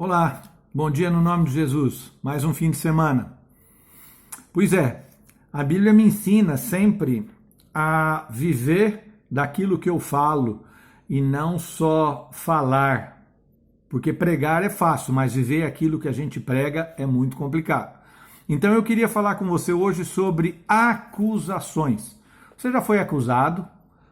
Olá, bom dia no nome de Jesus, mais um fim de semana. Pois é, a Bíblia me ensina sempre a viver daquilo que eu falo e não só falar, porque pregar é fácil, mas viver aquilo que a gente prega é muito complicado. Então eu queria falar com você hoje sobre acusações. Você já foi acusado?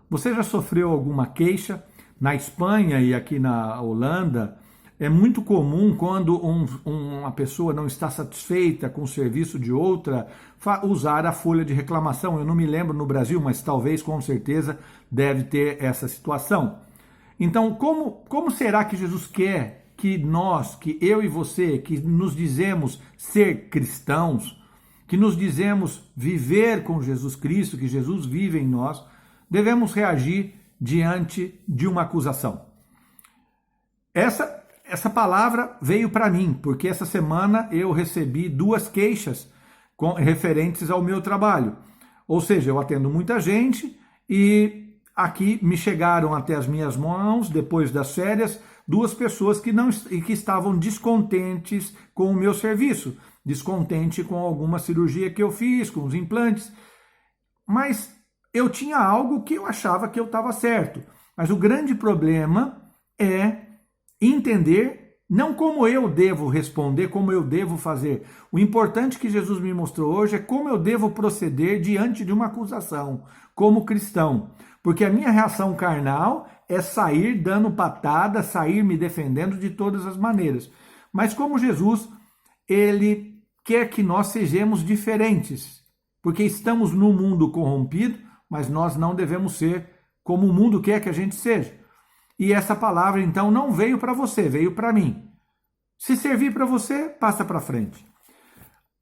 Você já sofreu alguma queixa? Na Espanha e aqui na Holanda, é muito comum quando uma pessoa não está satisfeita com o serviço de outra, usar a folha de reclamação. Eu não me lembro no Brasil, mas talvez, com certeza, deve ter essa situação. Então, como será que Jesus quer que nós, que eu e você, que nos dizemos ser cristãos, que nos dizemos viver com Jesus Cristo, que Jesus vive em nós, devemos reagir diante de uma acusação? Essa palavra veio para mim, porque essa semana eu recebi 2 queixas referentes ao meu trabalho. Ou seja, eu atendo muita gente e aqui me chegaram até as minhas mãos, depois das férias, 2 pessoas que estavam descontentes com o meu serviço, descontente com alguma cirurgia que eu fiz, com os implantes. Mas eu tinha algo que eu achava que eu estava certo. Mas o grande problema é entender não como eu devo responder, como eu devo fazer. O importante que Jesus me mostrou hoje é como eu devo proceder diante de uma acusação, como cristão. Porque a minha reação carnal é sair dando patada, sair me defendendo de todas as maneiras. Mas como Jesus, ele quer que nós sejamos diferentes. Porque estamos num mundo corrompido, mas nós não devemos ser como o mundo quer que a gente seja. E essa palavra, então, não veio para você, veio para mim. Se servir para você, passa para frente.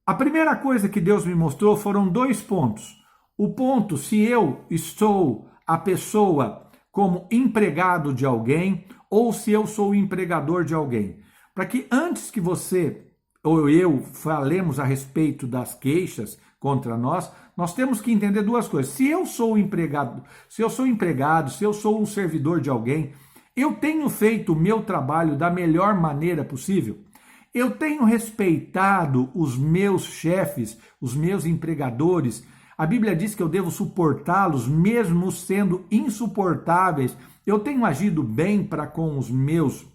A primeira coisa que Deus me mostrou foram 2 pontos. O ponto, se eu estou a pessoa como empregado de alguém ou se eu sou o empregador de alguém. Para que antes que você ou eu falemos a respeito das queixas contra nós temos que entender 2 coisas. Se eu sou empregado, se eu sou um servidor de alguém, eu tenho feito o meu trabalho da melhor maneira possível? Eu tenho respeitado os meus chefes, os meus empregadores? A Bíblia diz que eu devo suportá-los mesmo sendo insuportáveis. Eu tenho agido bem para com os meus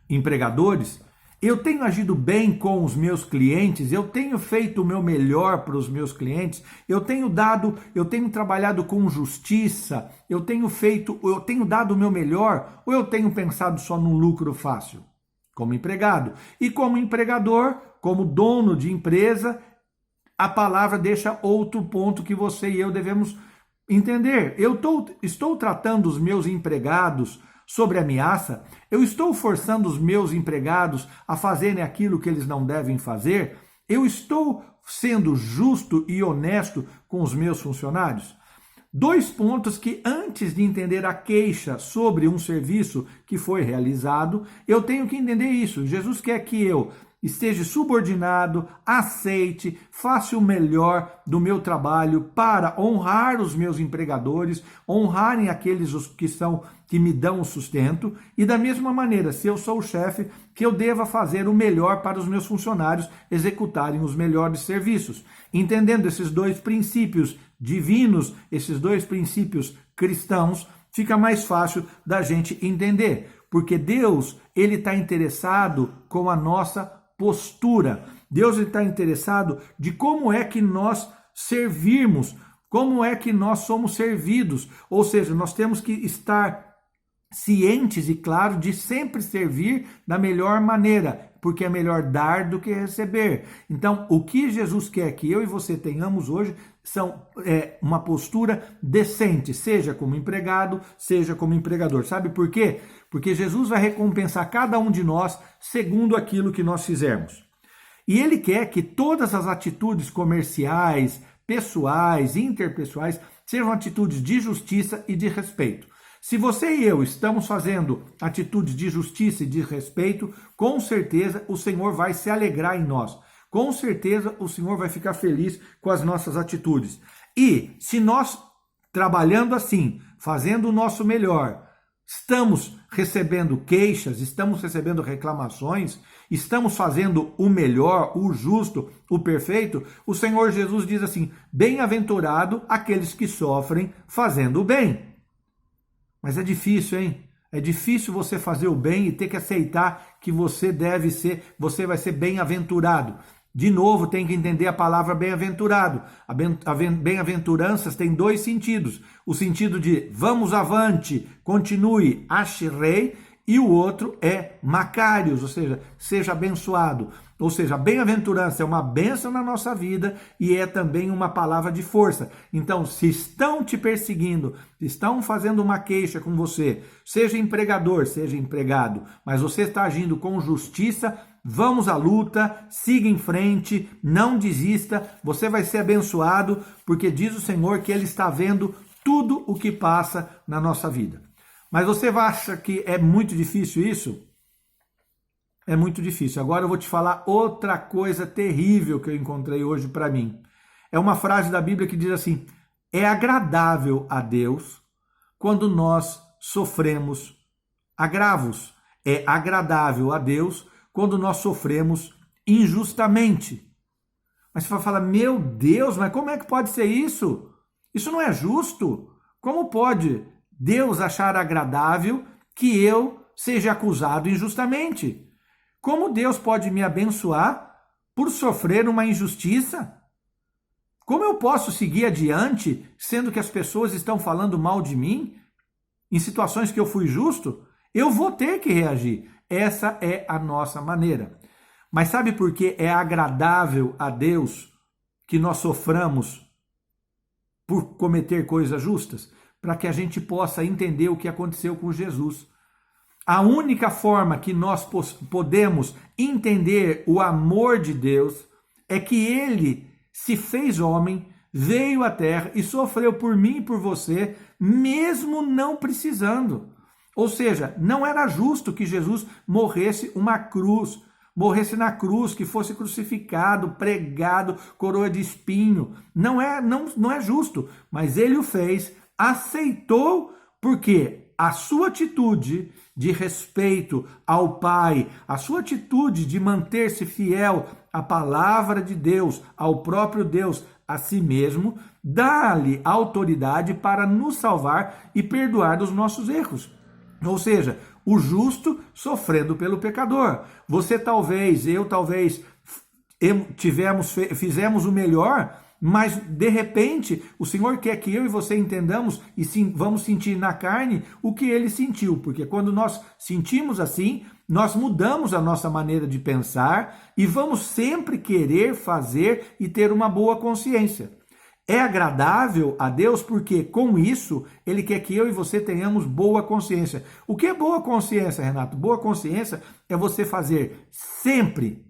empregadores? Eu tenho agido bem com os meus clientes? Eu tenho feito o meu melhor para os meus clientes? Eu tenho trabalhado com justiça? Eu tenho dado o meu melhor? Ou eu tenho pensado só no lucro fácil? Como empregado. E como empregador, como dono de empresa, a palavra deixa outro ponto que você e eu devemos entender. Eu estou tratando os meus empregados sobre ameaça? Eu estou forçando os meus empregados a fazerem aquilo que eles não devem fazer? Eu estou sendo justo e honesto com os meus funcionários? 2 pontos que, antes de entender a queixa sobre um serviço que foi realizado, eu tenho que entender isso. Jesus quer que eu esteja subordinado, aceite, faça o melhor do meu trabalho para honrar os meus empregadores, honrarem aqueles que me dão o sustento, e da mesma maneira, se eu sou o chefe, que eu deva fazer o melhor para os meus funcionários executarem os melhores serviços. Entendendo esses 2 princípios divinos, esses 2 princípios cristãos, fica mais fácil da gente entender, porque Deus, ele está interessado com a nossa postura. Deus está interessado de como é que nós servirmos, como é que nós somos servidos. Ou seja, nós temos que estar cientes e claro de sempre servir da melhor maneira, porque é melhor dar do que receber. Então, o que Jesus quer que eu e você tenhamos hoje são uma postura decente, seja como empregado, seja como empregador. Sabe por quê? Porque Jesus vai recompensar cada um de nós segundo aquilo que nós fizermos. E Ele quer que todas as atitudes comerciais, pessoais, interpessoais, sejam atitudes de justiça e de respeito. Se você e eu estamos fazendo atitudes de justiça e de respeito, com certeza o Senhor vai se alegrar em nós. Com certeza o Senhor vai ficar feliz com as nossas atitudes. E se nós, trabalhando assim, fazendo o nosso melhor, estamos recebendo queixas, estamos recebendo reclamações, estamos fazendo o melhor, o justo, o perfeito, o Senhor Jesus diz assim: bem-aventurado aqueles que sofrem fazendo o bem. Mas é difícil, hein? É difícil você fazer o bem e ter que aceitar que você vai ser bem-aventurado. De novo, tem que entender a palavra bem-aventurado. A bem-aventuranças tem dois sentidos. O sentido de vamos avante, continue, ache rei, e o outro é macários, ou seja, seja abençoado. Ou seja, a bem-aventurança é uma bênção na nossa vida e é também uma palavra de força. Então, se estão te perseguindo, se estão fazendo uma queixa com você, seja empregador, seja empregado, mas você está agindo com justiça, vamos à luta, siga em frente, não desista, você vai ser abençoado, porque diz o Senhor que Ele está vendo tudo o que passa na nossa vida. Mas você acha que é muito difícil isso? É muito difícil. Agora eu vou te falar outra coisa terrível que eu encontrei hoje para mim. É uma frase da Bíblia que diz assim: é agradável a Deus quando nós sofremos agravos. É agradável a Deus quando nós sofremos injustamente. Mas você vai falar: meu Deus, mas como é que pode ser isso? Isso não é justo. Como pode Deus achar agradável que eu seja acusado injustamente? Como Deus pode me abençoar por sofrer uma injustiça? Como eu posso seguir adiante, sendo que as pessoas estão falando mal de mim, em situações que eu fui justo? Eu vou ter que reagir. Essa é a nossa maneira. Mas sabe por que é agradável a Deus que nós soframos por cometer coisas justas? Para que a gente possa entender o que aconteceu com Jesus. A única forma que nós podemos entender o amor de Deus é que Ele se fez homem, veio à terra e sofreu por mim e por você, mesmo não precisando. Ou seja, não era justo que Jesus morresse na cruz, que fosse crucificado, pregado, coroa de espinho. Não é justo, mas Ele o fez, aceitou, porque a sua atitude de respeito ao Pai, a sua atitude de manter-se fiel à palavra de Deus, ao próprio Deus, a si mesmo, dá-lhe autoridade para nos salvar e perdoar dos nossos erros. Ou seja, o justo sofrendo pelo pecador. Você talvez, eu talvez, fizemos o melhor, mas de repente o Senhor quer que eu e você entendamos e vamos sentir na carne o que Ele sentiu, porque quando nós sentimos assim, nós mudamos a nossa maneira de pensar e vamos sempre querer fazer e ter uma boa consciência. É agradável a Deus porque com isso Ele quer que eu e você tenhamos boa consciência. O que é boa consciência, Renato? Boa consciência é você fazer sempre,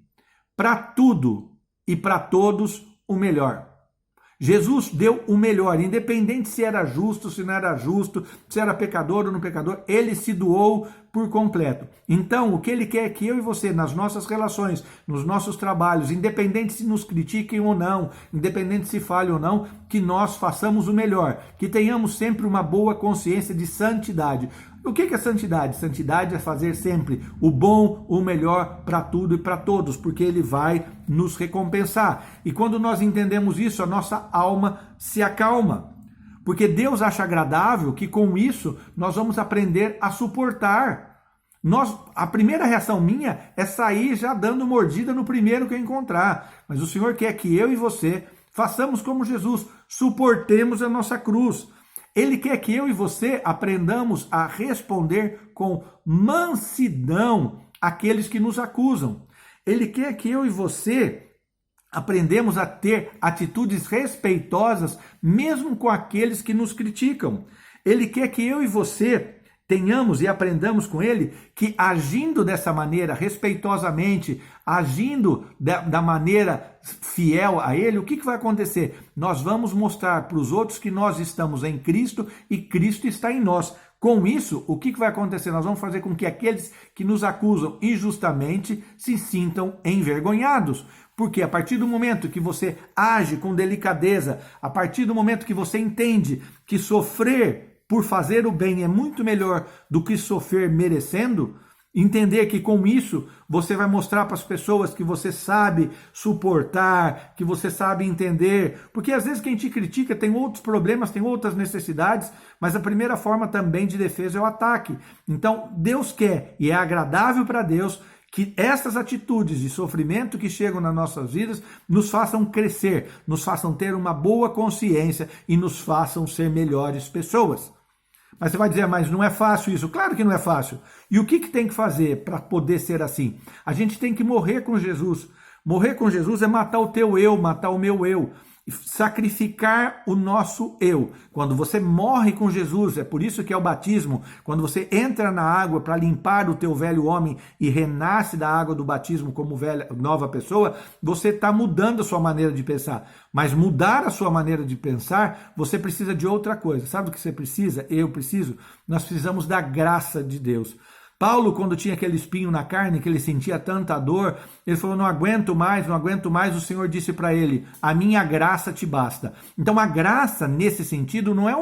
para tudo e para todos, o melhor. Jesus deu o melhor, independente se era justo, se não era justo, se era pecador ou não pecador, Ele se doou por completo. Então, o que Ele quer é que eu e você, nas nossas relações, nos nossos trabalhos, independente se nos critiquem ou não, independente se falhem ou não, que nós façamos o melhor, que tenhamos sempre uma boa consciência de santidade. O que é santidade? Santidade é fazer sempre o bom, o melhor para tudo e para todos, porque Ele vai nos recompensar. E quando nós entendemos isso, a nossa alma se acalma. Porque Deus acha agradável que com isso nós vamos aprender a suportar. A primeira reação minha é sair já dando mordida no primeiro que eu encontrar. Mas o Senhor quer que eu e você façamos como Jesus, suportemos a nossa cruz. Ele quer que eu e você aprendamos a responder com mansidão àqueles que nos acusam. Ele quer que eu e você aprendemos a ter atitudes respeitosas, mesmo com aqueles que nos criticam. Ele quer que eu e você tenhamos e aprendamos com Ele que agindo dessa maneira, respeitosamente, agindo da maneira fiel a Ele, o que vai acontecer? Nós vamos mostrar para os outros que nós estamos em Cristo e Cristo está em nós. Com isso, o que vai acontecer? Nós vamos fazer com que aqueles que nos acusam injustamente se sintam envergonhados. Porque a partir do momento que você age com delicadeza, a partir do momento que você entende que sofrer por fazer o bem é muito melhor do que sofrer merecendo, entender que com isso você vai mostrar para as pessoas que você sabe suportar, que você sabe entender, porque às vezes quem te critica tem outros problemas, tem outras necessidades, mas a primeira forma também de defesa é o ataque. Então Deus quer, e é agradável para Deus, que essas atitudes de sofrimento que chegam nas nossas vidas nos façam crescer, nos façam ter uma boa consciência e nos façam ser melhores pessoas. Mas você vai dizer, mas não é fácil isso. Claro que não é fácil. E o que tem que fazer para poder ser assim? A gente tem que morrer com Jesus. Morrer com Jesus é matar o teu eu, matar o meu eu. Sacrificar o nosso eu. Quando você morre com Jesus, é por isso que é o batismo, quando você entra na água para limpar o teu velho homem e renasce da água do batismo como nova pessoa, você está mudando a sua maneira de pensar. Mas mudar a sua maneira de pensar, você precisa de outra coisa. Sabe o que você precisa? Eu preciso? Nós precisamos da graça de Deus. Paulo, quando tinha aquele espinho na carne, que ele sentia tanta dor, ele falou, não aguento mais, o Senhor disse para ele, a minha graça te basta. Então a graça, nesse sentido, não é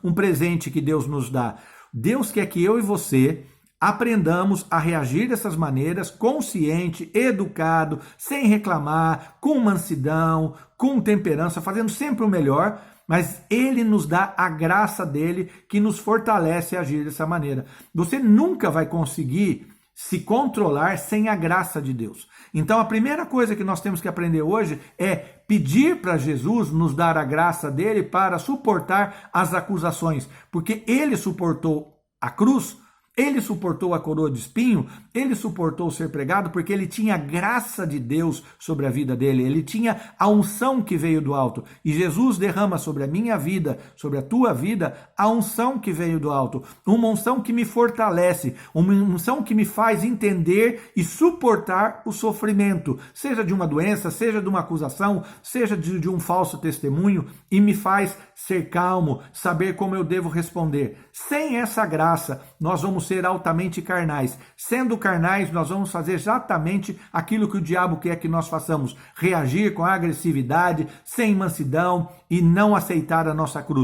um presente que Deus nos dá. Deus quer que eu e você aprendamos a reagir dessas maneiras, consciente, educado, sem reclamar, com mansidão, com temperança, fazendo sempre o melhor, mas ele nos dá a graça dele que nos fortalece a agir dessa maneira. Você nunca vai conseguir se controlar sem a graça de Deus. Então a primeira coisa que nós temos que aprender hoje é pedir para Jesus nos dar a graça dele para suportar as acusações, porque ele suportou a cruz, ele suportou a coroa de espinho, ele suportou ser pregado porque ele tinha a graça de Deus sobre a vida dele, ele tinha a unção que veio do alto. E Jesus derrama sobre a minha vida, sobre a tua vida, a unção que veio do alto. Uma unção que me fortalece, uma unção que me faz entender e suportar o sofrimento, seja de uma doença, seja de uma acusação, seja de um falso testemunho, e me faz ser calmo, saber como eu devo responder. Sem essa graça, nós vamos ser altamente carnais. Sendo carnais, nós vamos fazer exatamente aquilo que o diabo quer que nós façamos. Reagir com agressividade, sem mansidão e não aceitar a nossa cruz.